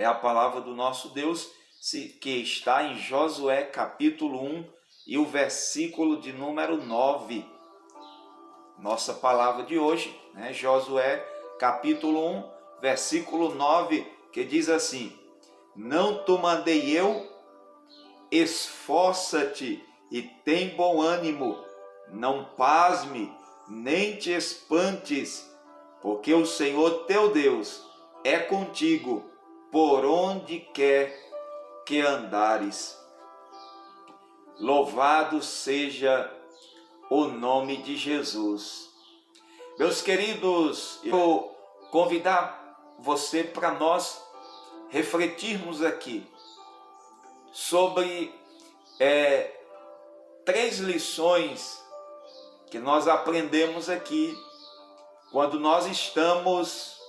é a palavra do nosso Deus, que está em Josué capítulo 1 e o versículo de número 9. Nossa palavra de hoje, né? Josué capítulo 1, versículo 9, que diz assim: Não te mandei eu? Esforça-te e tem bom ânimo, não pasme, nem te espantes, porque o Senhor teu Deus é contigo por onde quer que andares. Louvado seja o nome de Jesus. Meus queridos, eu vou convidar você para nós refletirmos aqui sobre 3 lições que nós aprendemos aqui quando nós estamos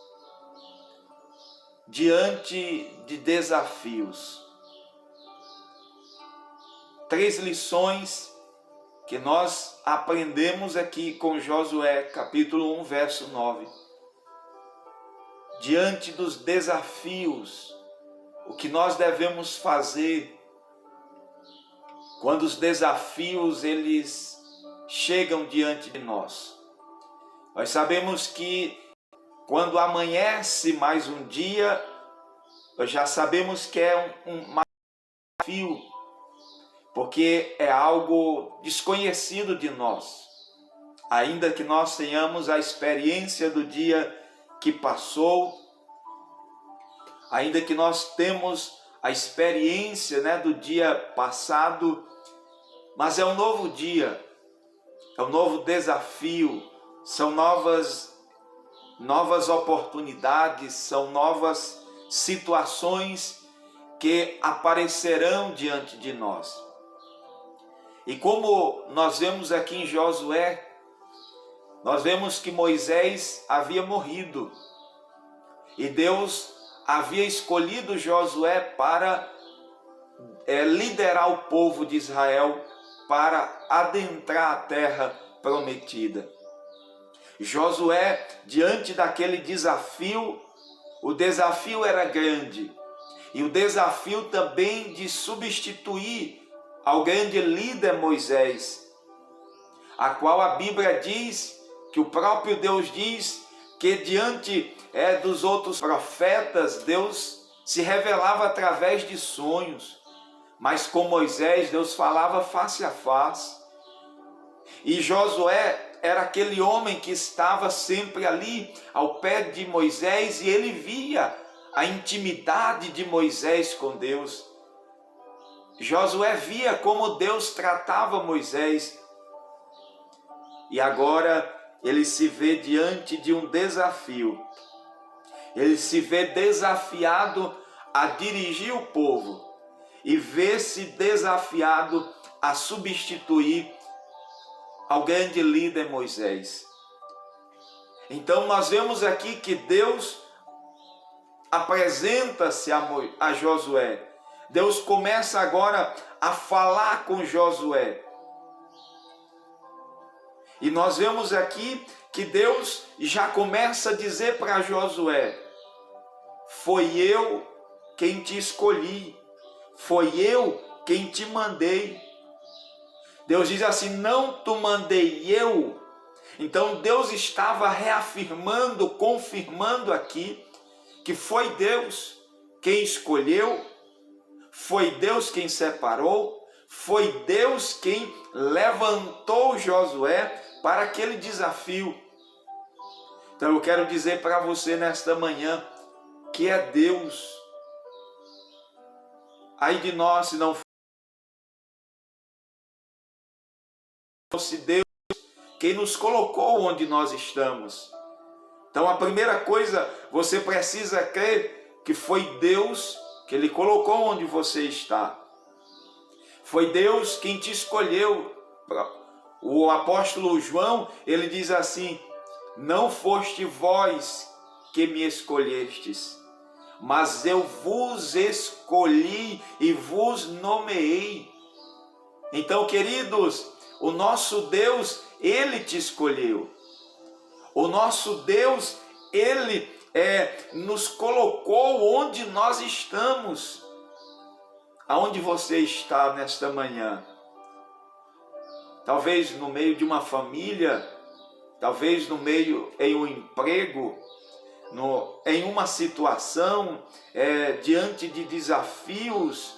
diante de desafios. 3 lições que nós aprendemos aqui com Josué, capítulo 1, verso 9. Diante dos desafios, o que nós devemos fazer quando os desafios eles chegam diante de nós. Nós sabemos que quando amanhece mais um dia, nós já sabemos que é um desafio, porque é algo desconhecido de nós. Ainda que nós tenhamos a experiência do dia que passou, ainda que nós temos a experiência, né, do dia passado, mas é um novo dia, é um novo desafio, são novas oportunidades, são novas situações que aparecerão diante de nós. E como nós vemos aqui em Josué, nós vemos que Moisés havia morrido e Deus havia escolhido Josué para liderar o povo de Israel para adentrar a terra prometida. Josué, diante daquele desafio, o desafio era grande, e o desafio também de substituir ao grande líder Moisés, a qual a Bíblia diz, que o próprio Deus diz, que diante dos outros profetas, Deus se revelava através de sonhos, mas com Moisés Deus falava face a face. E Josué era aquele homem que estava sempre ali ao pé de Moisés, e ele via a intimidade de Moisés com Deus. Josué via como Deus tratava Moisés. E agora ele se vê diante de um desafio. Ele se vê desafiado a dirigir o povo e vê-se desafiado a substituir ao grande líder Moisés. Então nós vemos aqui que Deus apresenta-se a Josué. Deus começa agora a falar com Josué. E nós vemos aqui que Deus já começa a dizer para Josué: foi eu quem te escolhi, foi eu quem te mandei. Deus diz assim: não te mandei eu. Então Deus estava reafirmando, confirmando aqui que foi Deus quem escolheu, foi Deus quem separou, foi Deus quem levantou Josué para aquele desafio. Então eu quero dizer para você nesta manhã que é Deus. Ai de nós se não fosse Deus quem nos colocou onde nós estamos. Então a primeira coisa, você precisa crer que foi Deus que Ele colocou onde você está. Foi Deus quem te escolheu. O apóstolo João, ele diz assim: não foste vós que me escolhestes, mas eu vos escolhi e vos nomeei. Então, queridos, o nosso Deus, Ele te escolheu. O nosso Deus, Ele nos colocou onde nós estamos. Aonde você está nesta manhã? Talvez no meio de uma família, talvez no meio em um emprego, em uma situação, diante de desafios.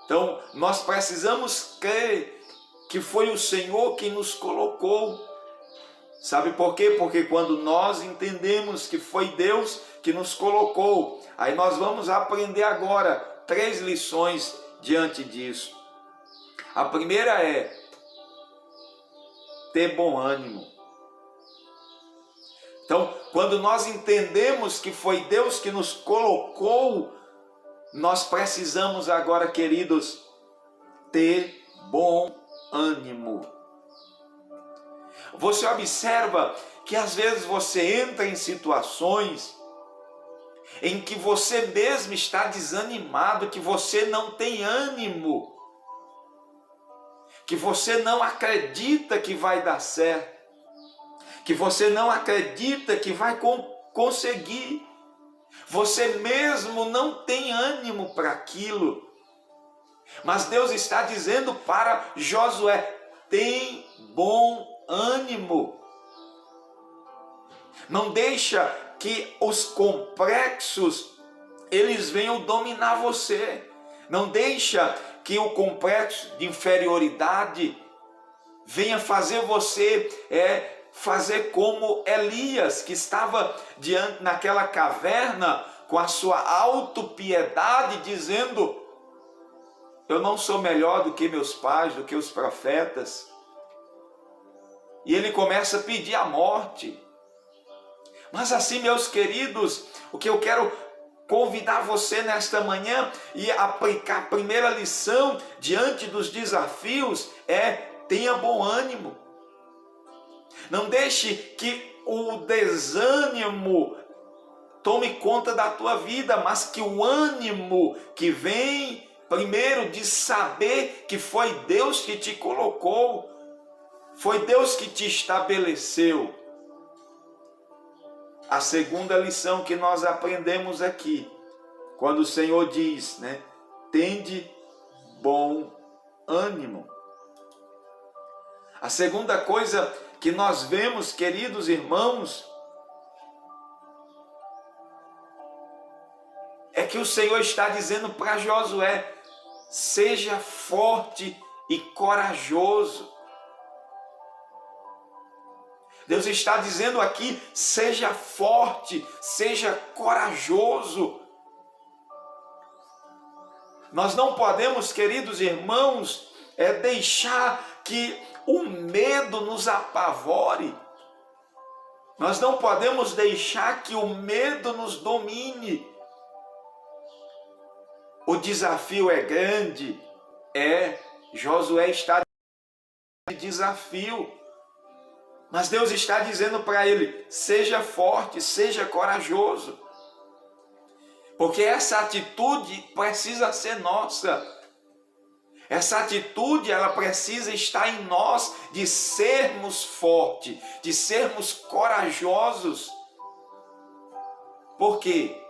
Então, nós precisamos crer que foi o Senhor quem nos colocou. Sabe por quê? Porque quando nós entendemos que foi Deus que nos colocou, aí nós vamos aprender agora 3 lições diante disso. A primeira é ter bom ânimo. Então, quando nós entendemos que foi Deus que nos colocou, nós precisamos agora, queridos, ter bom ânimo. Você observa que às vezes você entra em situações em que você mesmo está desanimado, que você não tem ânimo, que você não acredita que vai dar certo, que você não acredita que vai conseguir. Você mesmo não tem ânimo para aquilo. Mas Deus está dizendo para Josué: tem bom ânimo. Não deixa que os complexos eles venham dominar você. Não deixa que o complexo de inferioridade venha fazer você fazer como Elias, que estava diante naquela caverna com a sua autopiedade, dizendo: eu não sou melhor do que meus pais, do que os profetas. E ele começa a pedir a morte. Mas assim, meus queridos, o que eu quero convidar você nesta manhã e aplicar a primeira lição diante dos desafios é: tenha bom ânimo. Não deixe que o desânimo tome conta da tua vida, mas que o ânimo que vem primeiro de saber que foi Deus que te colocou, foi Deus que te estabeleceu. A segunda lição que nós aprendemos aqui, quando o Senhor diz, tende bom ânimo. A segunda coisa que nós vemos, queridos irmãos, é que o Senhor está dizendo para Josué: seja forte e corajoso. Deus está dizendo aqui: seja forte, seja corajoso. Nós não podemos, queridos irmãos, deixar que o medo nos apavore. Nós não podemos deixar que o medo nos domine. O desafio é grande. Josué está em desafio. Mas Deus está dizendo para ele: seja forte, seja corajoso. Porque essa atitude precisa ser nossa. Essa atitude, ela precisa estar em nós, de sermos fortes, de sermos corajosos. Por quê?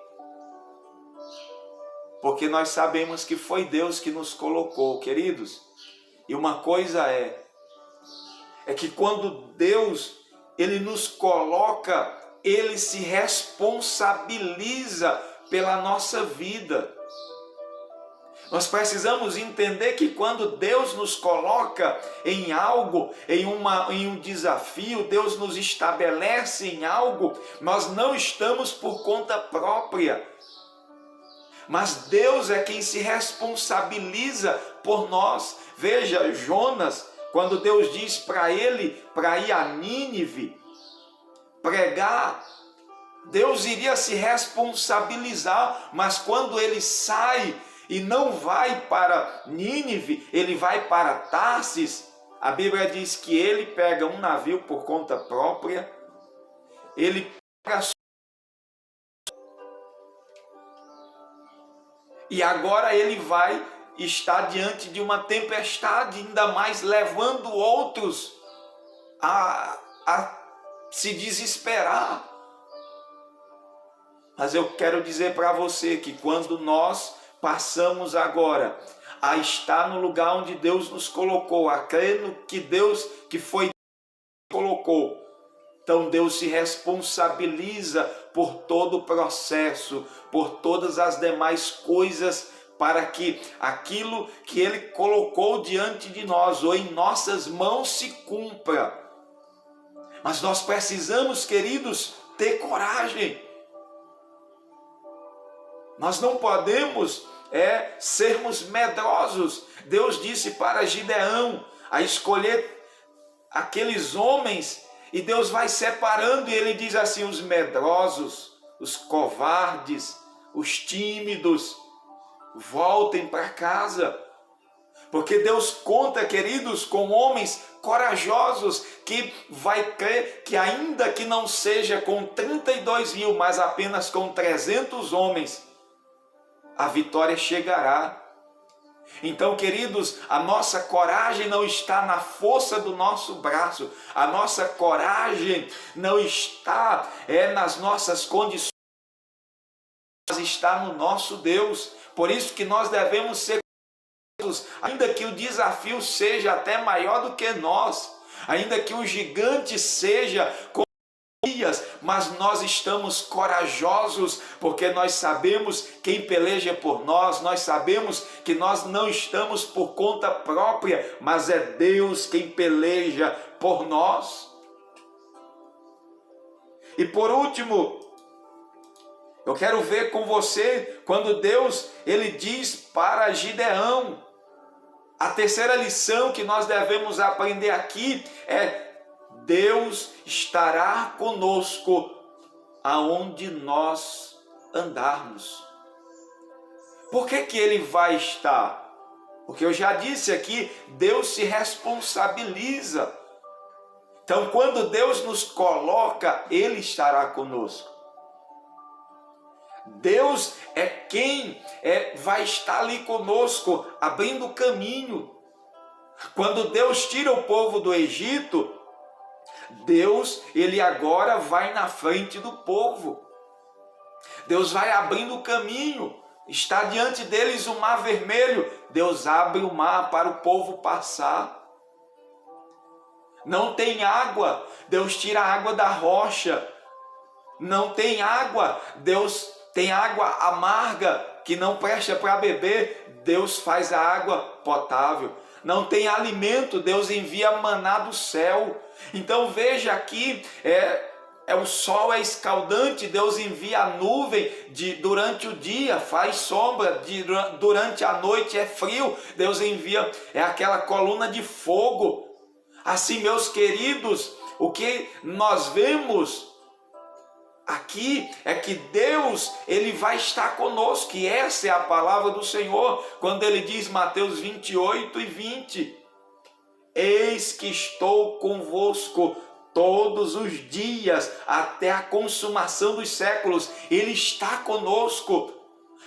Porque nós sabemos que foi Deus que nos colocou, queridos. E uma coisa é que quando Deus, Ele nos coloca, Ele se responsabiliza pela nossa vida. Nós precisamos entender que quando Deus nos coloca em algo, em um desafio, Deus nos estabelece em algo, nós não estamos por conta própria. Mas Deus é quem se responsabiliza por nós. Veja, Jonas, quando Deus diz para ele para ir a Nínive pregar, Deus iria se responsabilizar, mas quando ele sai e não vai para Nínive, ele vai para Tarsis, a Bíblia diz que ele pega um navio por conta própria, ele pega e agora ele vai estar diante de uma tempestade, ainda mais levando outros a se desesperar. Mas eu quero dizer para você que quando nós passamos agora a estar no lugar onde Deus nos colocou, a crer no que Deus, que foi colocou, então Deus se responsabiliza por todo o processo, por todas as demais coisas, para que aquilo que Ele colocou diante de nós ou em nossas mãos se cumpra. Mas nós precisamos, queridos, ter coragem. Nós não podemos sermos medrosos. Deus disse para Gideão a escolher aqueles homens, e Deus vai separando, e Ele diz assim: os medrosos, os covardes, os tímidos, voltem para casa. Porque Deus conta, queridos, com homens corajosos que vai crer que ainda que não seja com 32 mil, mas apenas com 300 homens, a vitória chegará. Então, queridos, a nossa coragem não está na força do nosso braço, a nossa coragem não está nas nossas condições, mas está no nosso Deus. Por isso que nós devemos ser corajosos, ainda que o desafio seja até maior do que nós, ainda que o gigante seja como Golias, mas nós estamos corajosos, porque nós sabemos quem peleja por nós, nós sabemos que nós não estamos por conta própria, mas é Deus quem peleja por nós. E por último, eu quero ver com você, quando Deus, Ele diz para Gideão, a terceira lição que nós devemos aprender aqui é: Deus estará conosco aonde nós andarmos. Por que que Ele vai estar? Porque eu já disse aqui, Deus se responsabiliza. Então, quando Deus nos coloca, Ele estará conosco. Deus é quem vai estar ali conosco, abrindo o caminho. Quando Deus tira o povo do Egito, Deus, Ele agora vai na frente do povo. Deus vai abrindo o caminho. Está diante deles o mar vermelho. Deus abre o mar para o povo passar. Não tem água, Deus tira a água da rocha. Não tem água, Deus tem água amarga que não presta para beber, Deus faz a água potável. Não tem alimento, Deus envia maná do céu. Então veja aqui, o sol é escaldante, Deus envia a nuvem durante o dia, faz sombra, durante a noite é frio, Deus envia aquela coluna de fogo. Assim, meus queridos, o que nós vemos aqui é que Deus, Ele vai estar conosco, e essa é a palavra do Senhor, quando Ele diz, Mateus 28:20, eis que estou convosco todos os dias, até a consumação dos séculos. Ele está conosco.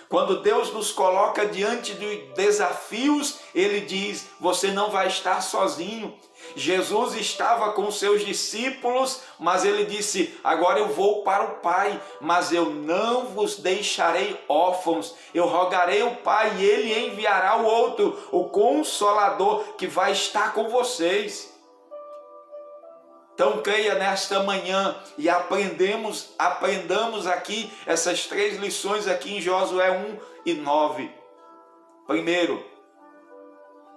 Quando Deus nos coloca diante de desafios, Ele diz, você não vai estar sozinho. Jesus estava com seus discípulos, mas Ele disse, agora eu vou para o Pai, mas eu não vos deixarei órfãos. Eu rogarei ao Pai e Ele enviará o outro, o Consolador, que vai estar com vocês. Então creia nesta manhã e aprendamos aqui essas 3 lições aqui em Josué 1:9. Primeiro,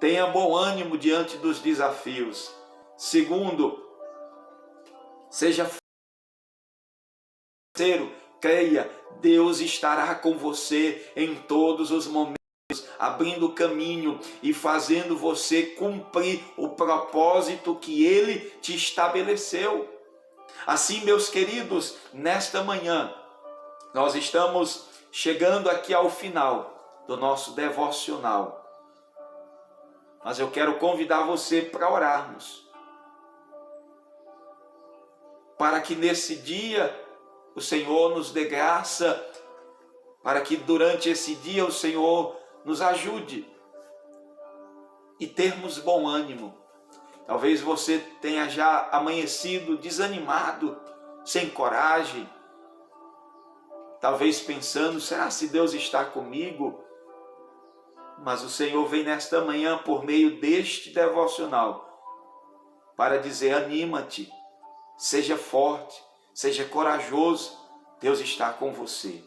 tenha bom ânimo diante dos desafios. Segundo, seja. Terceiro, creia, Deus estará com você em todos os momentos, abrindo caminho e fazendo você cumprir o propósito que Ele te estabeleceu. Assim, meus queridos, nesta manhã, nós estamos chegando aqui ao final do nosso devocional. Mas eu quero convidar você para orarmos, para que nesse dia o Senhor nos dê graça, para que durante esse dia o Senhor nos ajude e termos bom ânimo. Talvez você tenha já amanhecido desanimado, sem coragem. talvez pensando, será se Deus está comigo? Mas o Senhor vem nesta manhã por meio deste devocional para dizer: anima-te, seja forte, seja corajoso, Deus está com você.